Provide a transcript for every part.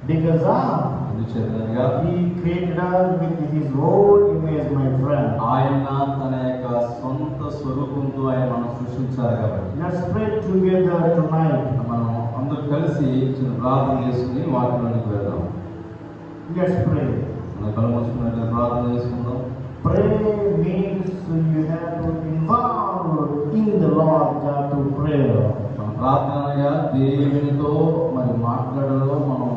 Because ఎందుచేతనగా He created us with His own image, my friend. ఆయన తన యొక్క సొంత స్వరూపంతో ఆయన మనం సృష్టించారు కాబట్టి. Let's pray together tonight. మనం అందరూ కలిసి చిన్న ప్రార్థన చేసుకుని వాక్యంలోకి వెళ్దాం. Let's pray. మన కళ్ళు మూసుకున్నట్టు ప్రార్థన చేసుకుందాం. Pray means you have to involve in the Lord God to prayer. మన ప్రార్థనగా దేవునితో మరి మాట్లాడడం, మనం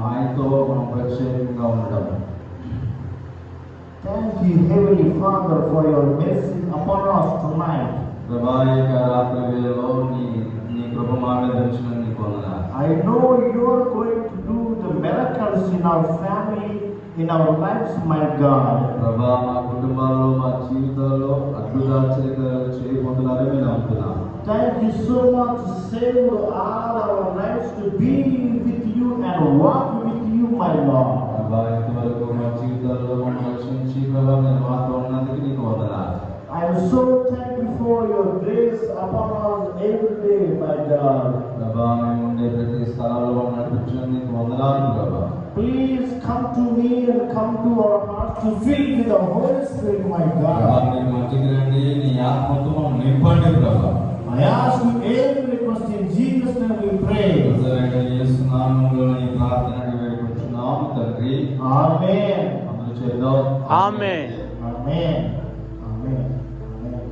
ఆయనతో మనం ప్రత్యేకంగా ఉండడం. Thank you, Heavenly Father, for your mercy upon us tonight. ప్రభా, యొక్క రాత్రి వేళలో నీ కృప మా మీద ఉంచినందుకు నీకు వందనాలు. I know you are going to do the miracles in our family, in our lives, my God. ప్రభా, మా కుటుంబాల్లో, మా జీవితాల్లో అద్భుతాలు చేయబోతున్నారని నేను నమ్ముతున్నాను. Thank you so much to save all our lives to be with you and walk with you, my Lord. ప్రభా, ఇంతవరకు మా జీవితాల్లో మమ్మల్ని రక్షించి ప్రభా నేను మాతో ఉన్నందుకు నీకు వందనాలు. I am so thankful for your grace upon us every day, my God. ప్రభా, మేము ఉండే ప్రతి స్థలంలో నడిపించడం నీకు వందనాలు ప్రభా. Please come to me and come to our hearts to fill with the Holy Spirit, my ప్రభా, God. నీ మధ్యకి రండి, నీ ఆత్మతో మమ్మల్ని నింపండి ప్రభా. I ask you every request in Jesus' name we pray. యేసు నామములో ఈ ప్రార్థన వేడుకుంటున్నాము తండ్రి. Amen. అందరూ చేద్దాం. Amen. Amen. Amen. Amen.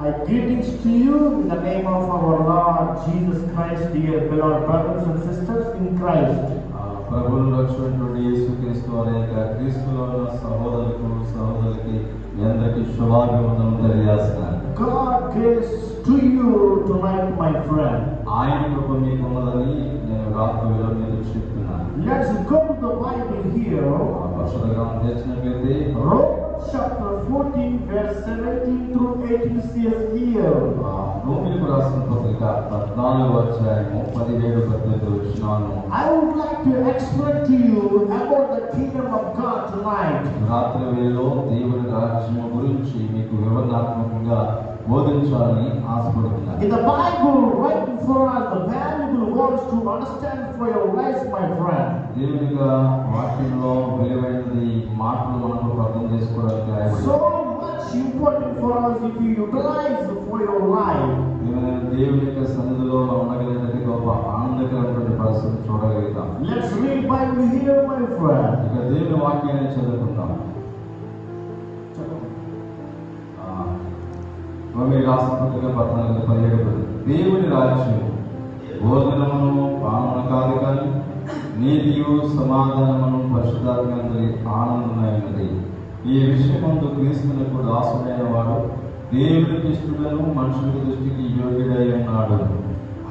I greetings to you in the name of our Lord Jesus Christ, dear beloved brothers and sisters in Christ. ప్రభువును రక్షకుడైన యేసుక్రీస్తు వారి యొక్క క్రీస్తులో ఉన్న సహోదరులకి మీ అందరికీ శుభాభివందనం తెలియజేస్తున్నాను. God grace to you tonight, my friend. ఆయన కృప మీకు ఉన్నదని నేను రాత్రి వేళ మీతో చెప్తున్నాను. Let's go to the Bible here. పరిశుద్ధ గ్రంథం తెచ్చినట్లయితే Romans chapter 14 verse 17 through 18 says here. రోమీయులకు రాసిన పత్రిక 14వ అధ్యాయము 17-18 వచనాలను I would like to explain to you about the kingdom of God tonight. రాత్రి వేళలో దేవుని రాజ్యం గురించి మీకు వివరణాత్మకంగా బోధించాలని ఆశపడుతున్నాను. In the Bible, right before us, the valuable words to understand for your life, my friend. దేవుని వాక్యంలో విలువైనది మాటలు మనకు అర్థం చేసుకోవడానికి రాయబడింది. So much important for us if you utilize for your life. దేవుని యొక్క సన్నిధిలో ఉండగలిగినది గొప్ప ఆనందకరమైనటువంటి పరిస్థితి చూడగలుగుతాం. Let's read Bible here, my friend. ఇక దేవుని వాక్యాన్ని చదువుకుందాం. రోమీయులకు రాసిన పత్రిక 14:17 దేవుని రాజ్యం భోజనమును పానమును కాదు కానీ నీతియు సమాధానమును పరిశుద్ధాత్మయందు ఆనందమైనది. ఈ విషయమందు క్రీస్తునకు దాసుడైన వాడు దేవునికి ఇష్టడను మనుషుల దృష్టికి యోగ్యుడై ఉన్నాడు.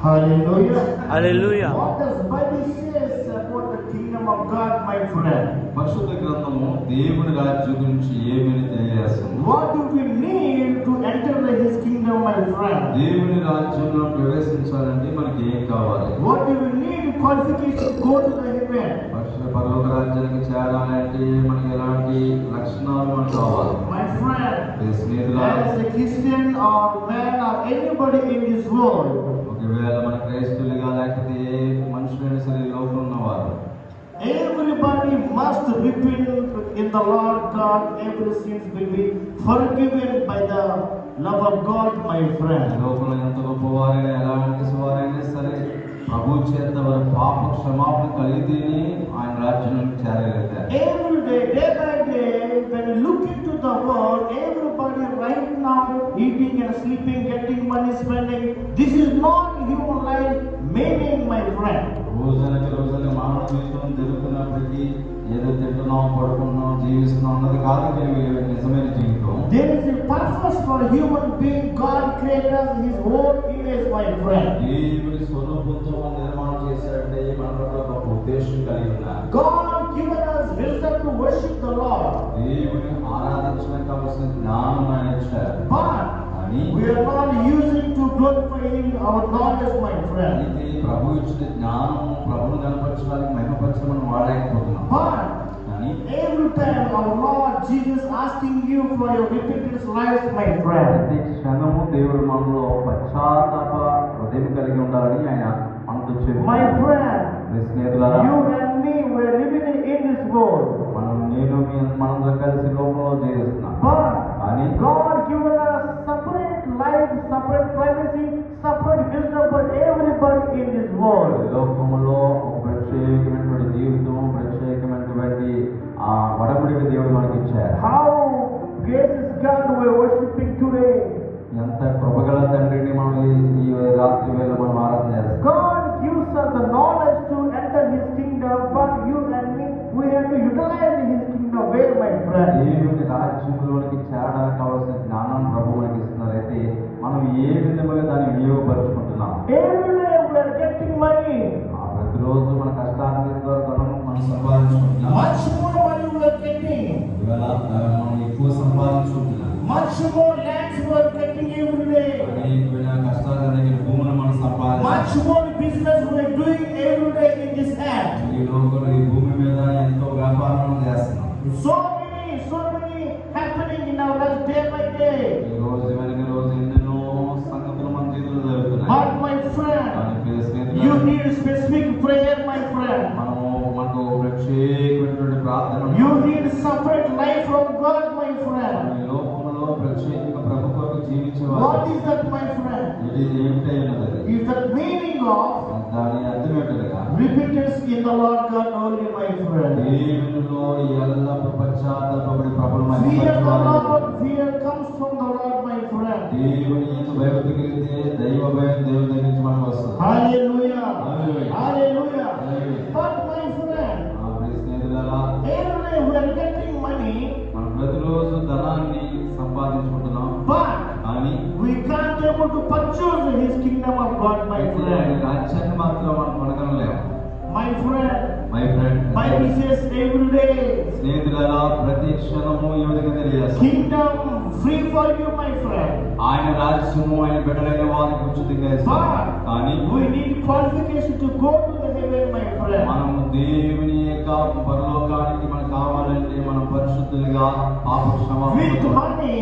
Hallelujah. Hallelujah. What does Bible says about the kingdom of God, my friend? పరిశుద్ధ గ్రంథము దేవుని రాజ్యం గురించి ఏమని తెలియజేస్తుంది? What do we need to enter His kingdom, my friend? దేవుని రాజ్యంలో ప్రవేశించాలంటే మనకి ఏం కావాలి? What do we need qualification to go to the heaven? పరిశుద్ధ పరలోక రాజ్యానికి చేరాలంటే మనకి ఎలాంటి లక్షణాలు మనకు కావాలి? My friend, స్నేహితులారా, as a Christian or man or anybody in this world, ఒకవేళ మన క్రైస్తవులుగా లేకపోతే ఏ మనుషులైనా సరే లోపల ఉన్నవారు everybody must repent in the Lord God. Every sins will be forgiven by the love of God, my friend. లోపల ఎంత గొప్పవారైనా ఎలాంటి వారైనా సరే ప్రభు చేత వారి పాప క్షమాపణ కలిగితేనే ఆయన రాజ్యానికి చేరగలుగుతారు. Every day, day by day, when you look into the world, everybody right now eating and sleeping, getting money, spending. This is not human life meaning, my friend. రోజున మానవ జీవితం జరుగుతున్నప్పటికీ ఏదో తింటున్నాం, పడుకుంటున్నాం, జీవిస్తున్నాం అన్నది కాదు నిజమైన జీవితం. There is a purpose for human being. God created us in His own image, my friend. దేవుని స్వరూపంతో మనం నిర్మాణం చేశాడంటే మన పట్ల ఒక ఉద్దేశం కలిగి ఉన్నారు. God given us wisdom to worship the Lord. దేవుని ఆరాధించడానికి కావలసిన జ్ఞానం ఆయన ఇచ్చారు. But we are not using to glorify Him our knowledge, my friend. అయితే ప్రభు ఇచ్చిన జ్ఞానం ప్రభువును కనపరచడానికి మహిమపరచడం మనం వాడలేకపోతున్నాం. But కానీ every time our Lord Jesus asking you for your repentance life, my friend. ప్రతి క్షణము దేవుడు మనలో పశ్చాత్తాప హృదయం కలిగి ఉండాలని ఆయన మనతో చెప్పారు. My friend, స్నేహితులారా, you and me were living in this world. మనం కలిసి లోకంలో జీవిస్తున్నాం. But God given us separate life, separate privacy, separate wisdom for everybody in this world. లోకంలో ప్రత్యేకమైనటువంటి జీవితం, ప్రత్యేకమైనటువంటి వడబడిక దేవుడు మనకి ఇచ్చారు. How gracious God we are worshiping today. ఎంత కృపగల తండ్రిని మనం ఈ రాత్రి వేళ మనం ఆరాధన చేస్తాం. God gives us the knowledge to enter His kingdom, but you and me, we have to utilize His kingdom well, my friend. దేవుని రాజ్యంలోనికి చేరడానికి కావాల్సిన జ్ఞానం ప్రభు మనకి ఇస్తున్నారైతే మనం ఏ విధంగా దాన్ని వినియోగపరుచుకుంటున్నాం. Every day we are getting money. ప్రతిరోజు మన కష్టాన్ని ధనం మనం సంపాదించుకుంటున్నాం. Much more money we are getting. ఇవాళ మనం ఎక్కువ సంపాదించుకుంటున్నాం. Much more lands we are getting every day. అనేకమైన కష్టాలు కలిగిన భూములు మనం సంపాదించుకుంటున్నాం. Much more business we are doing every day in this earth. ఈ లోకంలో ఈ భూమి మీద ఎంతో వ్యాపారం చేస్తున్నాం. So many happening in our lives day by day. ఈ రోజు వెనక రోజు ఎన్నెన్నో సంగతులు మన జీవితంలో జరుగుతున్నాయి. But my friend, you need specific prayer, my friend. మనకు ప్రత్యేకమైనటువంటి ప్రార్థన. You need separate life from God, my friend. ఈ లోకంలో ప్రత్యేకంగా ప్రభు కొరకు జీవించేవారు. What is that, my friend? ఇది ఏమిటై ఉన్నది? Is the meaning of దాని అర్థం ఏంటనగా repentance in the Lord God only, my friend. దేవునిలో ఎల్లప్పుడూ పశ్చాత్తాపపడి ప్రభువును Fear comes from the Lord, my friend. దేవుని యందు భయభక్తి కలిగితే దైవ భయం దేవుని దగ్గర నుంచి మనకు వస్తుంది. Hallelujah. Hallelujah. Hallelujah. Hallelujah. But my friend, స్నేహితులారా, every day we are getting money, మనం ప్రతిరోజు ధనాన్ని సంపాదించుకుంటున్నాం. కానీ we can't able to purchase His kingdom of God, my friend. రాజ్యాన్ని మాత్రం మనం కొనగలలేము. My friend, Bible says every day, స్నేహితులారా, ప్రతి క్షణము ఈ విధంగా తెలియజేస్తుంది. kingdom free for you, my friend. ఆయన రాజ్యము ఆయన బిడ్డలైన వారికి ఉచితంగా ఇస్తాడు. కానీ we need qualification to go to the heaven, my friend. మనము దేవుని యొక్క పరలోకానికి మనకు కావాలంటే మనం పరిశుద్ధులుగా పాప క్షమాపణ with money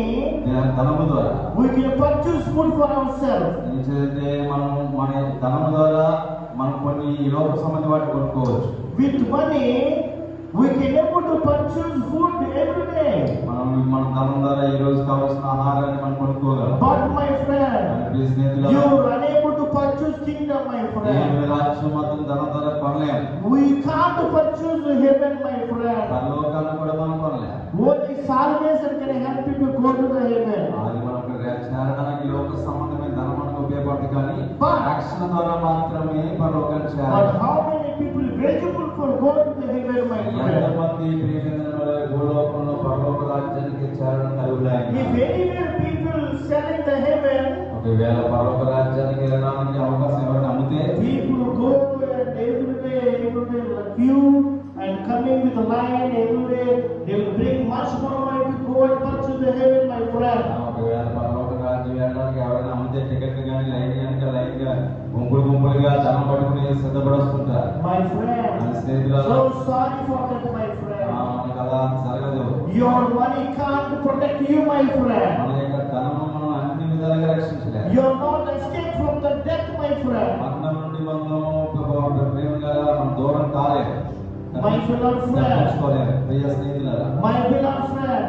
ధనము ద్వారా we can purchase food for ourselves. అంటే మనం మన ధనము ద్వారా మనం కొన్ని లోక సంబంధి వాటి కొనుక్కోవచ్చు. With money we can able to purchase food every day. మన ధనం ద్వారా ఈ రోజు కావాల్సిన ఆహారాన్ని మనం కొనుక్కోగలం. But my friend, you are unable to purchase kingdom, my friend. దేవుని రాజ్యం మాత్రం ధనం ద్వారా కొనలేము. We can't purchase the heaven, my friend. పరలోకాన్ని కూడా మనం కొనలేము. Only salvation can help you to go to the heaven. అది మనకు చేరడానికి లోక సంబంధమైన ధనం మనకు ఉపయోగపడుతుంది, కానీ రక్షణ ద్వారా మాత్రమే పరలోకాన్ని చేరాలి. But how many people eligible for go to the heaven, my friend? ఎంతమంది ప్రియమైన భూలోకంలో పరలోక రాజ్యానికి చేరడానికి అర్హులైన? If anywhere people selling the heaven, ఒకవేళ పరలోక రాజ్యానికి వెళ్ళడానికి అవకాశం ఎవరైనా అమ్మితే people go and every day queue and coming with the line every day, they will bring much more money to go and purchase the heaven, my friend. ఒకవేళ పరలోక రాజ్యం వెళ్ళడానికి ఎవరైనా అమ్మితే టికెట్ కానీ లైన్ గా గుంపులుగా ధనం పట్టుకుని సిద్ధపడుతుంటారు. My friend, so sorry for that, my friend. మనకు అలా జరగదు. Your money can't protect you, my friend. మన యొక్క ధనము మనం అన్ని విధాలుగా రక్షించలేము. You are not escape from the death, my friend. మరణం నుండి ప్రేమగా మనం దూరం కాలేము. My beloved friend, ప్రియ స్నేహితులారా, my beloved friend,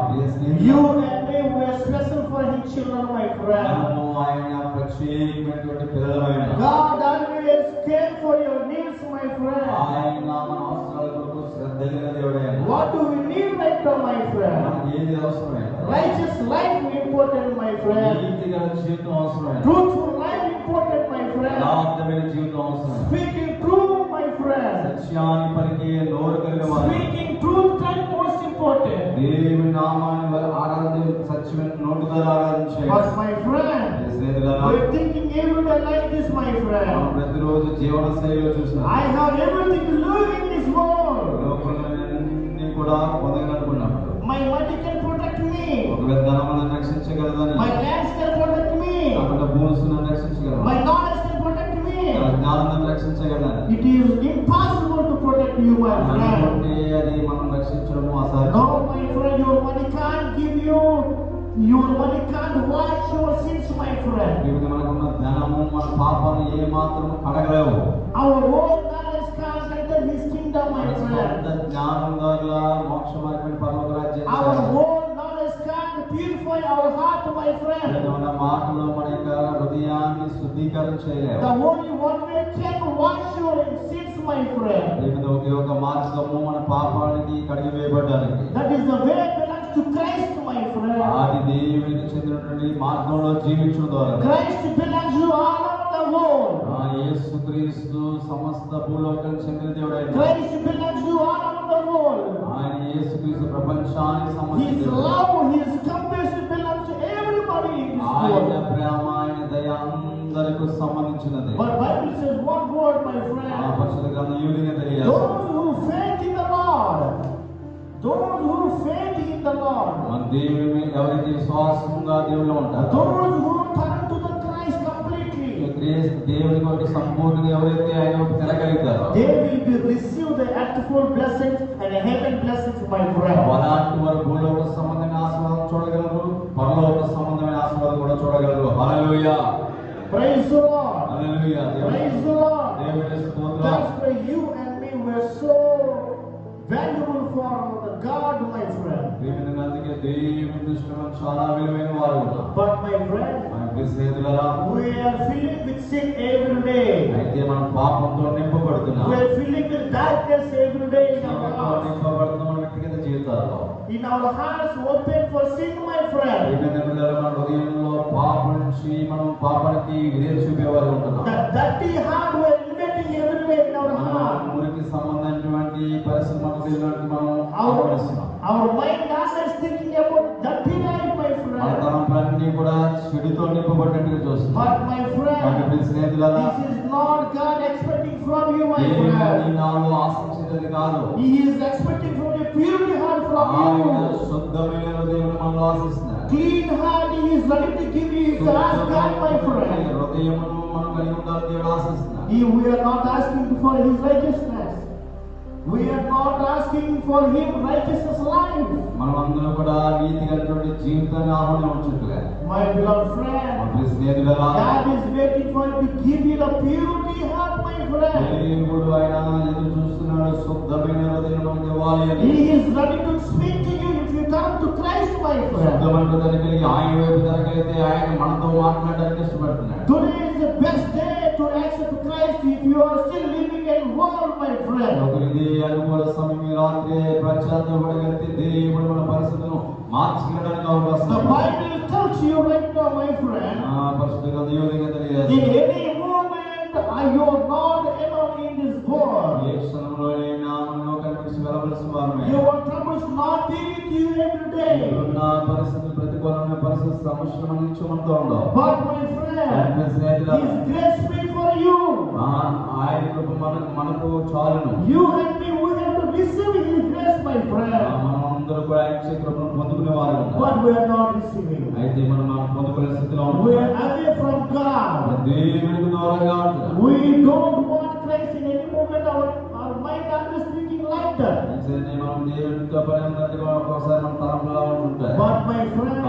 Priya you స్నేహితులారా, and me were special for His children, my friend. మనము ఆయన ప్రత్యేకమైనటువంటి పిల్లలమైన God always care for your needs, my friend. ఆయన మన అవసరాల కొరకు శ్రద్ధ కలిగిన దేవుడే. What do we need right now, my friend? మనకి ఏది అవసరమే? Righteous life important, my friend. నీతిగల జీవితం అవసరమే. Truthful life important, my friend. యథార్థమైన జీవితం అవసరమే. Speaking truth, my friend. సత్యాన్ని పలికే నోరు కలిగిన వారు. Speaking truth is most important. దేవుని నామాన్ని ఆరాధించే సత్యమైన నోటి ద్వారా ఆరాధించే. But my friend, స్నేహితులారా, we are thinking every day like this, my friend. మనం ప్రతిరోజు జీవన శైలిలో చూస్తున్నాం. I have everything to lose in this world. లోకంలోని కూడా పొందగలనుకున్నప్పుడు My money can protect me. ఒకవేళ ధనం మనల్ని రక్షించగలదని, My lands can protect me. కాబట్టి భూములు నన్ను రక్షించగలరు, My knowledge can protect me. జ్ఞానం నన్ను రక్షించగలదని. It is impossible to protect you, my friend. అనుకుంటే అది మనం రక్షించడము అసాధ్యం. No, my friend, your money can't give you. Your money can't wash your sins, my friend. మనకున్న ధనము మన పాపాన్ని ఏ మాత్రం కడగలేవు. Our own knowledge kingdom, my friend. జ్ఞానం ద్వారా మోక్ష మార్గం పరలోక రాజ్యం. Our whole knowledge can't purify our heart, my friend. మన మాటలు మన యొక్క హృదయాన్ని శుద్ధీకరణ చేయలేవు. The only one way can wash your sins, my friend. ఒకే ఒక మార్గము మన పాపానికి కడిగి వేయబడడానికి. That is the way belongs to Christ, my friend. అది దేవునికి చెందినటువంటి మార్గంలో జీవించడం ద్వారా. Christ belongs to all over the world. యేసుక్రీస్తు సమస్త భూలోకానికి చెందిన దేవుడు ఆయన. Christ belongs to all over the world. ఆయన యేసుక్రీస్తు ప్రపంచానికి సంబంధించిన His love, His compassion belongs to everybody in this world. ఆయన ప్రేమ, ఆయన దయ అందరికీ సంబంధించినది. But Bible says one word, my friend. పరిశుద్ధ గ్రంథం ఈ విధంగా తెలియజేస్తుంది. Those who faith in the Lord, those who faith in the Lord, మన దేవుని ఎవరైతే విశ్వాసంగా దేవుళ్ళు ఉంటారో, those who turn to the Christ completely, దేవుని కొరకు సంపూర్ణంగా ఎవరైతే ఆయన తిరగలుగుతారో, they will receive the earthful blessings and heaven blessings, my friend. అలాంటి వారు భూలోక సంబంధమైన ఆశీర్వాదం చూడగలరు, పరలోక సంబంధమైన ఆశీర్వాదం కూడా చూడగలరు. హల్లెలూయా. Praise the Lord. Hallelujah. Praise the Lord. దేవునికి స్తోత్రం. That's why you and me were so valuable for the God, my friend. అందుకే దేవుని దృష్టిలో చాలా విలువైన వారు ఉన్నారు. But my friend, we are filling with sin every day. అయితే మనం పాపంతో నింపబడుతున్నాం. We are filling with darkness every day in our hearts. నింపబడుతున్న వ్యక్తిగత జీవితాల్లో. In our hearts open for sin, my friend. మన హృదయంలో పాపం నుంచి మనం పాపానికి విధేయత చూపేవారు ఉంటున్నాం. That dirty heart we are living every day in our heart. మురికి సంబంధించినటువంటి పరిశ్రమలకు మనం ఆవరిస్తున్నాం. Our mind is thinking about dirty life, my friend. మన తలంపులన్నీ కూడా చెడుతో నింపబడినట్టుగా చూస్తున్నాం. But my friend, this is not God expecting from you, my friend. నాలో ఆశించేది కాదు. He is expecting from a pure heart from you. శుద్ధమైన హృదయం మనలో ఆశిస్తున్నాడు. Clean heart He is ready to give you. Ask God, my friend. హృదయమును మనం కలిగి ఉండాలని దేవుడు ఆశిస్తున్నాడు. We are not asking for His righteousness. We are not asking for Him righteousness life. మనమందరం కూడా నీతి కలిగినటువంటి జీవితాన్ని ఆహ్వానించట్లేదు. My beloved friend, God is waiting for you to give you the purity heart, my friend. దేవుడు ఆయన ఎదురు చూస్తున్నాడు శుద్ధమైన హృదయం మనకి ఇవ్వాలి అని. He is ready to speak to you if you turn to Christ, my friend. శుద్ధమైన హృదయం కలిగి ఆయన వైపు తిరగలిగితే ఆయన మనతో మాట్లాడడానికి ఇష్టపడుతున్నాడు. Today is the best day to accept Christ if you are still living in world, my friend. ఇది అనుకూల సమయం రాత్రి ప్రచారపడగలిగితే దేవుడు మన పరిస్థితులను మార్చగలడానికి అవకాశం. The Bible tells you right now, my friend. పరిశుద్ధ గ్రంథం ఈ విధంగా తెలియజేస్తుంది. In any moment you are not alone in this world. ఏ క్షణంలోనైనా మనలో కనిపించి వెళ్ళవలసిన వారమే. Your troubles not be with you every day. నా పరిస్థితులు ప్రతికూలమైన పరిస్థితి సమస్యలు మన నుంచి మనతో ఉండవు. But my friend, His grace free for you. ఆయన కృప మనకు చాలును. You and me, we have to receive His grace, my friend. మనం అందరూ కూడా ఆయన కృపను పొందుకునే వారు. But we are not receiving. అయితే మనం పొందుకునే స్థితిలో ఉన్నాం. We are away from God. దేవునికి దూరంగా ఉంటున్నాం. We don't want Christ in any moment. Our mind is thinking like that. మనం దేవునితో పని ఉన్నట్టుగా ఒక్కోసారి మన తలంపులా ఉంటాయి. But my friend,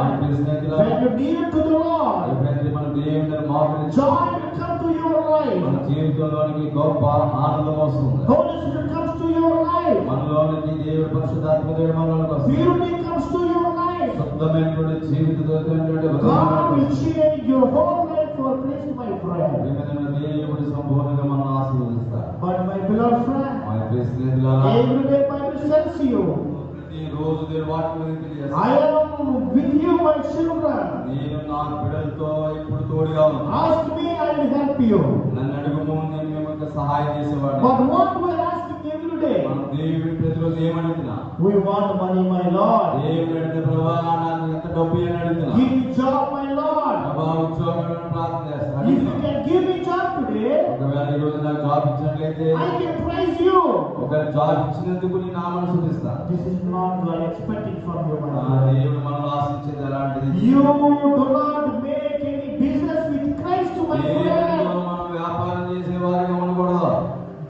when you kneel to the Lord, ఎప్పుడైతే మనం దేవుని మోకరించి joy will come to your life. మన జీవితంలోనికి గొప్ప ఆనందం వస్తుంది. Holy Spirit comes to your life. మనలోనికి దేవుడి పరిశుద్ధాత్మ దేవుడు మనలోనికి వస్తుంది. Purity comes to your life. శుద్ధమైనటువంటి జీవితమైనటువంటి God will change your whole life for Christ, my friend. దేవుడు సంపూర్ణంగా మనం ఆశీర్వదిస్తాడు. But my beloved friend, my ప్రియ స్నేహితులారా, every day Bible tells you, ప్రతిరోజు దేవుడు వాక్యం తెలియజేస్తాడు. I am with you, my children. నేను నా బిడ్డలతో ఇప్పుడు తోడుగా ఉన్నాను. Ask me, I will help you. నన్ను అడుగుము, నేను మీకు సహాయం చేసేవాడిని. But what we are asking every day, మనం దేవుని ప్రతిరోజు ఏమడుగుతున్నా? we want money, my Lord. దేవుని అడిగితే ప్రభువా నాకు ఎంత డబ్బు అని అడుగుతున్నా. Give me job, my Lord. ప్రభువా ఉద్యోగం ప్రార్థన చేస్తాను. If you can give me job today, ఒకవేళ ఈ రోజు నాకు జాబ్ ఇచ్చినట్లయితే I can praise you. ఒకవేళ జాబ్ ఇచ్చినందుకు నీ నామాన్ని స్తుతిస్తాను. This is not what I expecting from you, my Lord. దేవుడు మనల్ని ఆశించేది అలాంటిది. You do not make any business with Christ, my friend. మనం వ్యాపారం చేసేవారిగా ఉండకూడదు.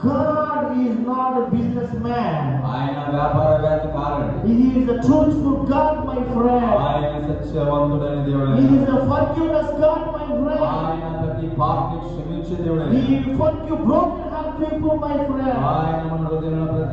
God is not a businessman. ఆయన వ్యాపారవేత్త కాదండి. He is a truthful God, my friend. ఆయన సత్యవంతుడైన దేవుడు. He is a forgiveness God, my friend. ఆయన ప్రతి పాపిని క్షమించే దేవుడు. He forgive broken heart people, my friend. ఆయన మన హృదయంలో ప్రతి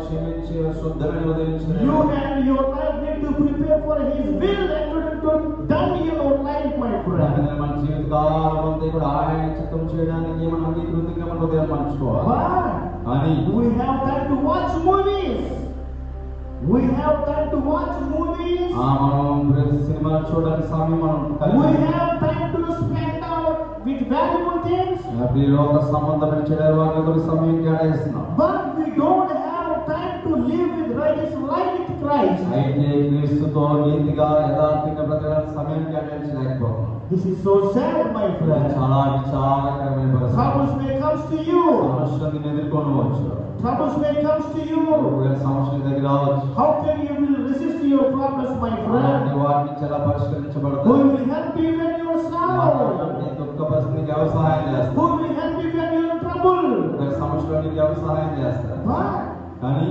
క్షమించి శుద్ధమైన హృదయం ఇచ్చిన You and your life need to prepare for His will and to done in your life, my friend. మన జీవితకాలం అంతా కూడా ఆయన చిత్తం చేయడానికి మనం అంగీకృతంగా మన హృదయం మార్చుకోవాలి. But అని we have time to watch movies. We have time to watch movies. మనం సినిమాలు చూడడానికి సమయం మనం We have time to spend out with valuable things. ఈ లోక సంబంధమైన చెడు వాటికి సమయం కేటాయిస్తున్నాం. But we don't have time to live with righteous life with Christ. అయితే క్రీస్తుతో నీతిగా యథార్థంగా బ్రతకడానికి సమయం కేటాయించలేకపోతున్నాం. This is so sad, my friend. చాలా విచారకరమైన పరిస్థితి. Troubles may come to you. సమస్యలను ఎదుర్కొనవచ్చు. Troubles may come to you. సమస్యల దగ్గర రావచ్చు. How can you will resist your problems, my friend? వాటిని చాలా పరిష్కరించబడతాయి. Who will help you when you are sorrow? దుఃఖ పరిస్థితికి ఎవరు సహాయం చేస్తారు? Who will help you when you are in trouble? సమస్యలకు ఎవరు సహాయం చేస్తారు? కానీ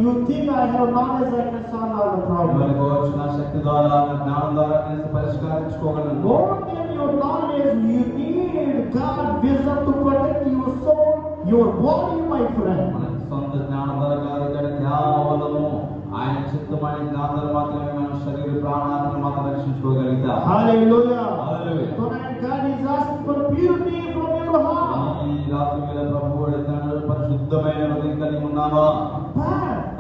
you think I have knowledge, I can solve all the problems. వచ్చిన శక్తి ద్వారా జ్ఞానం ద్వారా నేను పరిష్కరించుకోగలను. More than your knowledge, you need God's wisdom to protect your soul, your body, my friend. మనకి సొంత జ్ఞానం ద్వారా కాదు కానీ కేవలము ఆయన చిత్తమైన జ్ఞానం మాత్రమే మన శరీర ప్రాణాలను మాత్రం రక్షించుకోగలుగుతాం. Hallelujah. Hallelujah. Tonight God is asking for purity from your heart. ఈ రాత్రి వేళ ప్రభువు అడుగుతున్నాడు, పరిశుద్ధమైన హృదయం కలిగి ఉన్నావా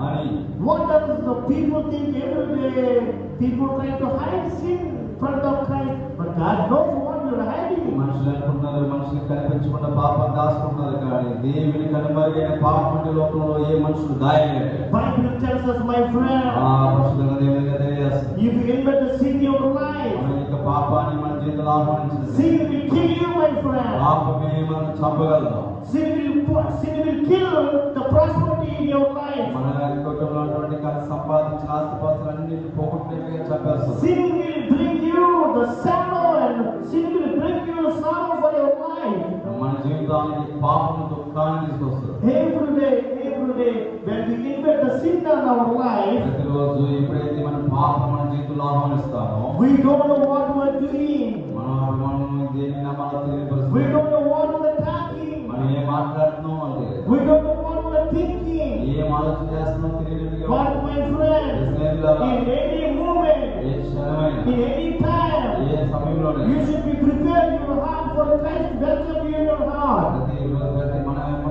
అని. What does the people think every day? People try to hide sin from the Christ, but God knows what you are hiding. మనుషులు అనుకుంటున్నారు మనుషులకు కనిపించకుండా పాపం దాచుకుంటున్నారు, కానీ దేవుని కనుమరుగైన పాపం అంటే లోకంలో ఏ మనుషులు దాయలేరు. Bible tells us, my friend, పరిశుద్ధంగా దేవునిగా తెలియజేస్తుంది. if you invite the sin in your life, మన యొక్క పాపాన్ని మన జీవితంలో ఆహ్వానించింది. sin will kill you, my friend. పాపమే మనం చంపగలదు. Sin will kill the prosperity in your life. మన కుటుంబంలో ఉన్నటువంటి సంపాదించిన ఆస్తిపాస్తులన్నింటినీ పోగొట్టేట్టుగా చంపేస్తుంది. Sin will bring you the sorrow, and sin will bring you sorrow for your life. మన జీవితానికి పాపం దుఃఖాన్ని తీసుకొస్తుంది. Every day, when we invite the sin in our life, ప్రతిరోజు ఎప్పుడైతే మనం పాపం మన జీవితంలో ఆహ్వానిస్తామో, we don't know what we are doing. మనం దేని నామాలు తెలియని పరిస్థితి. We don't know what we are talking. మనం ఏం మాట్లాడుతున్నాం అంటే, We don't know what we are thinking. ఏం ఆలోచన చేస్తున్నాం తెలియదు. But my friend, in any moment, ఏ క్షణమైనా in any time, ఏ సమయంలోనే you should be prepared your heart for Christ welcome you in your heart.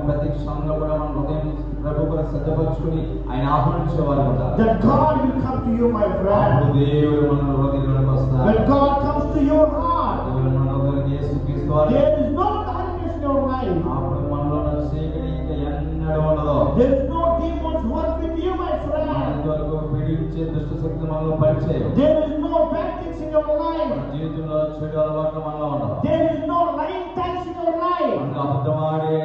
ప్రతి క్షణంలో కూడా మన హృదయం ప్రభు కొరకు సిద్ధపరచుకుని ఆయన ఆహ్వానించేవారు ఉంటారు. That God will come to you, my friend. దేవుడు మన హృదయంలోకి వస్తాడు. When God comes to your heart, దేవుడు మన హృదయానికి యేసుక్రీస్తు వారు, there is no darkness in your life. అప్పుడు మనలో చీకటి ఇంకా ఎన్నడూ ఉండదు. There is no demons work with you, my friend. ఇంతవరకు పీడించే దుష్ట శక్తి మనలో పనిచేయవు. There is no bad things in your life. మన జీవితంలో చెడు అలవాట్లు మనలో ఉండవు. There is no lying tongues in your life. అబద్ధమాడే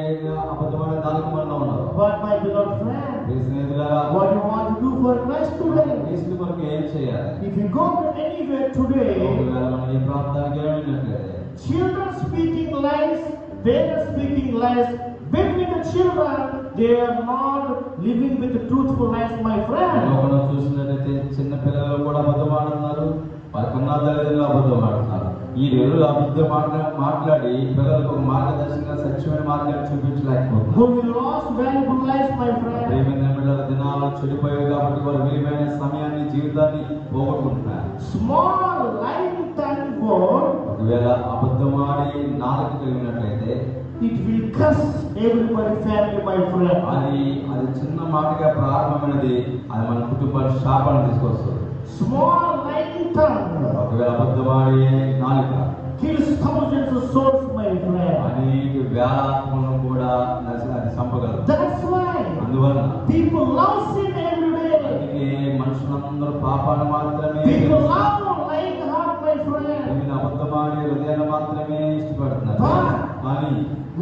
నాలుగు మనలో ఉండవు. But my beloved friend, what you want to do for Christ today? క్రీస్తు కొరకు ఏం చేయాలి? If you go to anywhere today, ఒకవేళ మనం ఏ ప్రాంతానికి వెళ్ళినట్లయితే, children speaking lies, parents speaking lies. Between the children, they are not living with the truthful lies, my friend. లోకంలో చూసినట్లయితే చిన్న పిల్లలు కూడా అబద్ధం ఆడుతున్నారు, వారి కన్నా తల్లిదండ్రులు అబద్ధం ఆడుతున్నారు. ఈ రెండు అబద్ధం మాట్లాడి పిల్లలకు ఒక మార్గదర్శకంగా సత్యమైన మార్గాన్ని చూపించలేకపోతున్నారు. Who will lost valuable lives, my friend? పిల్లల దినాలు చెడిపోయాయి కాబట్టి వారు విలువైన సమయాన్ని జీవితాన్ని పోగొట్టుకుంటున్నారు. Small lying tongue word, ఒకవేళ అబద్ధం ఆడి నాలుక కలిగినట్లయితే, it will curse everybody family, my friend. అది చిన్న మాటగా ప్రారంభమైనది, అది మన కుటుంబానికి శాపాన్ని తీసుకొస్తుంది. Small lying tongue ఒకవేళ అబద్ధమాడే నాలుక kills thousands of souls, my friend. అనేక వేల ఆత్మలను కూడా అది చంపగలదు. That's why అందువల్ల people love sin every day. అందుకే మనుషులందరూ పాపాన్ని మాత్రమే, People love lying heart, my friend. అబద్ధమాడే హృదయాన్ని మాత్రమే ఇష్టపడుతున్నారు. కానీ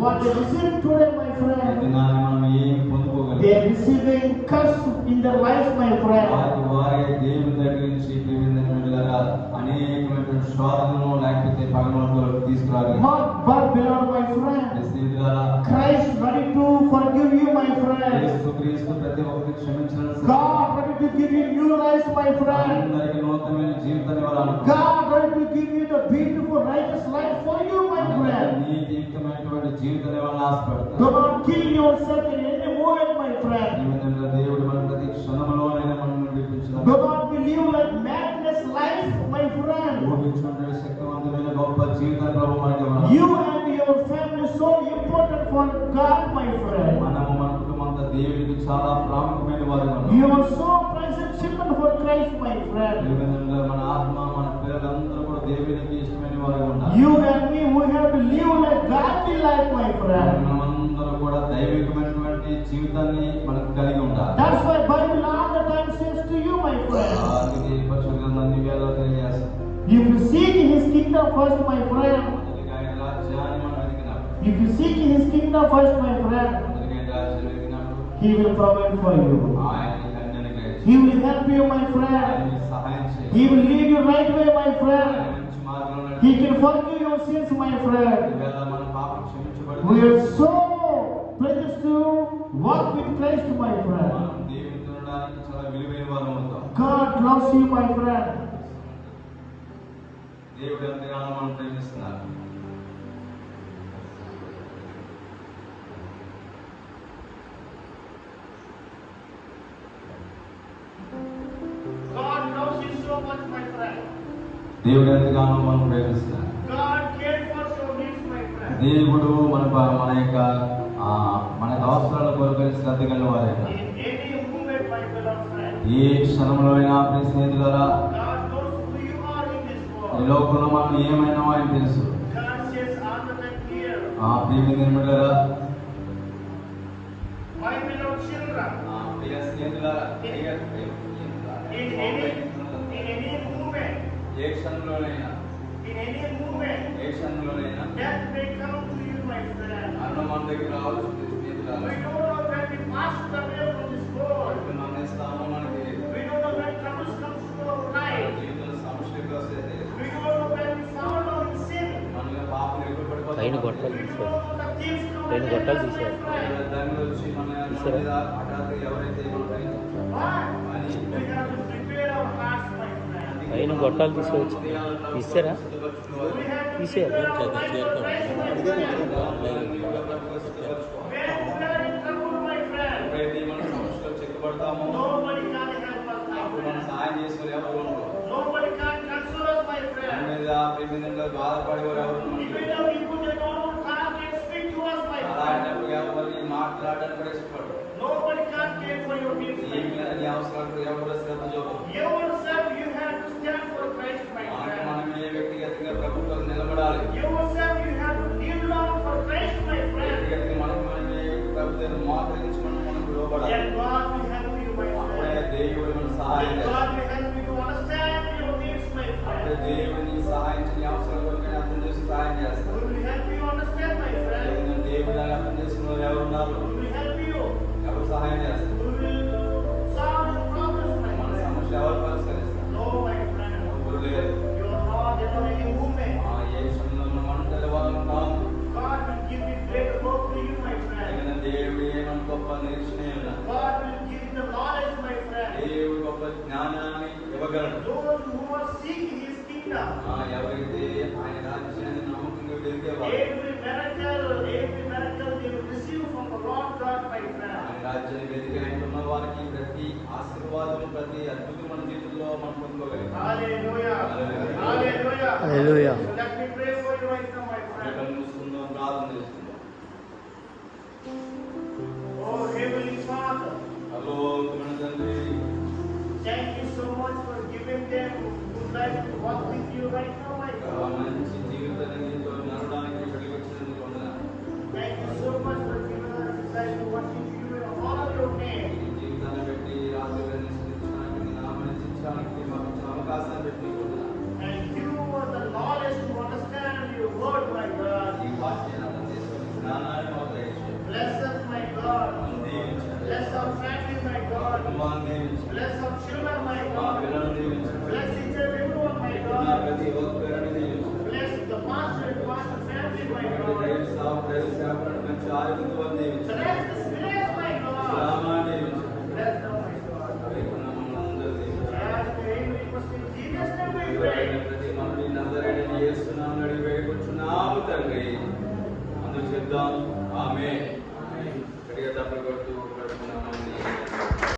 what they receive today, my friend, మనం ఏం పొందుకోగలం? they are receiving curse in their lives, my friend. వారి దేవుని దగ్గర నుంచి అనేకమైన శోధనలు లేకపోతే పగలను తీసుకురాగలరు. But beloved, my friend, Christ ready to forgive you, my friend. యేసుక్రీస్తు ప్రతి ఒక్కరికి క్షమించడానికి, God ready to give you new life, my friend. అందరికీ నూతనమైన జీవితాన్ని ఇవ్వాలని, God ready to give you the beautiful righteous life for you, my friend. నీతియుక్తమైనటువంటి జీవితాన్ని ఇవ్వాలని ఆశపడతారు. Do not kill yourself in any moment, my friend. దేవుడు జీవితాన్ని ప్రభు మనకి ఇవ్వాలి. You and your family is so important for God, my friend. మనము మన కుటుంబం అంతా దేవునికి చాలా ప్రాముఖ్యమైన వారు. You are so precious children for Christ, my friend. మన ఆత్మ మన పిల్లలందరూ కూడా దేవునికి ఇష్టమైన వారు ఉన్నారు. You and me, we have to live like godly life, my friend. మనమందరూ కూడా దైవికమైనటువంటి జీవితాన్ని మనకు కలిగి ఉండాలి. That's why Bible all the time says to you, my friend. అందుకే పరిశుద్ధ గ్రంథం అన్ని వేళలా తెలియజేస్తుంది. If you seek His kingdom first, my friend. ఆయన రాజ్యాన్ని మనం వెతికినప్పుడు, If you seek His kingdom first, my friend, ఆయన రాజ్యాన్ని వెతికినప్పుడు He will provide for you. ఆయన నీకు అన్ని అనుగ్రహిస్తాడు. He will help you, my friend. ఆయన నీకు సహాయం చేస్తాడు. He will lead you right way, my friend. ఆయన మంచి మార్గంలో He can forgive your sins, my friend. ఈవేళ మన పాపం క్షమించబడింది. We are so privileged to walk with Christ, my friend. మనం దేవునితో ఉండడానికి చాలా విలువైన వారు అవుతాం. God loves you, my friend. దేవుడు ఎంతగానో మనం ప్రేమిస్తున్నారు. God loves you so much, my friend. దేవుడు ఎంతగానో మనం ప్రేమిస్తున్నారు. God cares for your needs, my friend. దేవుడు మన యొక్క మనకు అవసరాల కొరకు శ్రద్ధ గల వారే. In any moment, my beloved friend. ఏ క్షణంలో అయినా ప్రియ స్నేహితులారా, God knows who you are in this ఈ world. లోకంలో మనం ఏమైనా ఆయన తెలుసు. God says all the time here, ప్రియ స్నేహితులారా, my beloved children. ప్రియ స్నేహితులారా, In any moment, A క్షణంలోనైనా, in any moment, A క్షణంలోనైనా death may come to you, my friend. మరణం మన దగ్గర రావచ్చు. స్నేహితులారా, We don't know when we pass away from this world. ఇప్పుడు మనం ఇస్తామో మనకి తెలియదు. We don't know when troubles comes to our life. జీవితంలో సమస్యలు వస్తే తెలియదు. We don't know when we fall down in sin. మనలో పాపం ఎప్పుడు పడిపోతాం. పైన గొట్టాలు We తీశారు. don't know the thieves come పైన and గొట్టాలు take us, my తీశారు. friend. దానిలో వచ్చి మన మీద హఠాత్తుగా ఎవరైతే మనపై But we have to prepare our hearts, my friend. పైన గొట్టాలు తీసుకొచ్చి తీసారా? We have to తీసారు. prepare our life for Christ, my friend. When we are in trouble, my friend, ఎప్పుడైతే మన సమస్యలో చిక్కుపడతామో nobody can help us, my అప్పుడు మనం friend. సహాయం చేసేవారు ఎవరు ఉండరు. Nobody can console us, my మన friend. మీద ప్రేమిందంగా బాధపడేవారు ఎవరు ఉండరు. Even though we put a normal talk and speak to us, my friend, అలాంటప్పుడు ఎవరు మాట్లాడడానికి కూడా ఇష్టపడరు. nobody can care for your needs, my ఏమి friend. నీ అవసరాలకు ఎవరు శ్రద్ధ చూపరు. Yourself, you have to stand for Christ, my మనకు friend. మనమే వ్యక్తిగతంగా ప్రభుత్వం నిలబడాలి. Yourself, you have to kneel down for Christ, my friend. వ్యక్తిగతంగా మనకు మనమే ప్రభుత్వాన్ని మోకరించి మనకు లోబడాలి. Then God will help you, my అప్పుడే friend. దేవుడు మనకు సహాయం Then చేస్తాడు. God will help you to understand your needs, my అప్పుడే friend. దేవుడు నీ సహాయం చేసి నీ అవసరాల కొరకు అర్థం చేసి సహాయం చేస్తాడు. Who will help you understand, my friend? లేదంటే దేవుడు అని అర్థం చేసుకున్న వారు ఎవరు ఉన్నారు? Who will help you? ఎవరు సహాయం చేస్తారు? Who will solve your problems, my మన friend? సమస్య ఎవరు పరిష్కరిస్తారు? No, my friend. ఎవరు లేరు. You are not in any movement. ఏ క్షణంలో మనం ఒంటరి వాళ్ళం కాము. God will give you great hope to you, my friend. ఎందుకంటే దేవుడు ఏమని గొప్ప నిరీక్షణ ఉన్నది. God will give you the knowledge, my friend. దేవుడు గొప్ప జ్ఞానాన్ని ఇవ్వగలడు. Those who are seeking His kingdom, ఎవరైతే ఆయన రాజ్యాన్ని నమ్మకంగా వెలిగేవారు, every miracle they will receive from the Lord God, my friend. ఆయన రాజ్యాన్ని వెతికి ఉన్న వారికి ప్రతి ఆశీర్వాదం ప్రతి అద్భుతం మన జీవితంలో మనం పొందుకోగలిగాం. Hallelujah. Hallelujah. Hallelujah. Hallelujah. So let me pray for you right now, my friend. కళ్ళు మూసుకుందాం, ప్రార్థన చేసుకుందాం. Oh, Heavenly Father, పరలోకమైన తండ్రి, thank you so much for giving them who like to walk with you right now, my God. మంచి జీవితాన్ని నీతో నడవడానికి ఇక్కడికి వచ్చినందుకు వందనాలు. Thank you so much for giving us the desire to worship you and honor your name. ఈ జీవితాన్ని బట్టి రాజుగారిని స్తుతించడానికి, నీ నామాన్ని స్తుతించడానికి మాకు ఇచ్చిన అవకాశాన్ని బట్టి నీకు వందనాలు. And you are the knowledge to understand your word, my God. ఈ వాక్యాన్ని అర్థం చేసుకుని జ్ఞానాన్ని మాకు దయచేయండి. Bless us, my God. మమ్మల్ని దీవించండి. Bless our family, my మా God. కుటుంబాన్ని దీవించండి. Bless our children, my మా God. పిల్లలను దీవించండి. Bless each and everyone, my నా God. ప్రతి ఒక్కరిని దీవించండి. Bless the pastor and pastor family, my God. దైవ సేవకులను మంచి ఆరోగ్యంతో దీవించండి. Bless the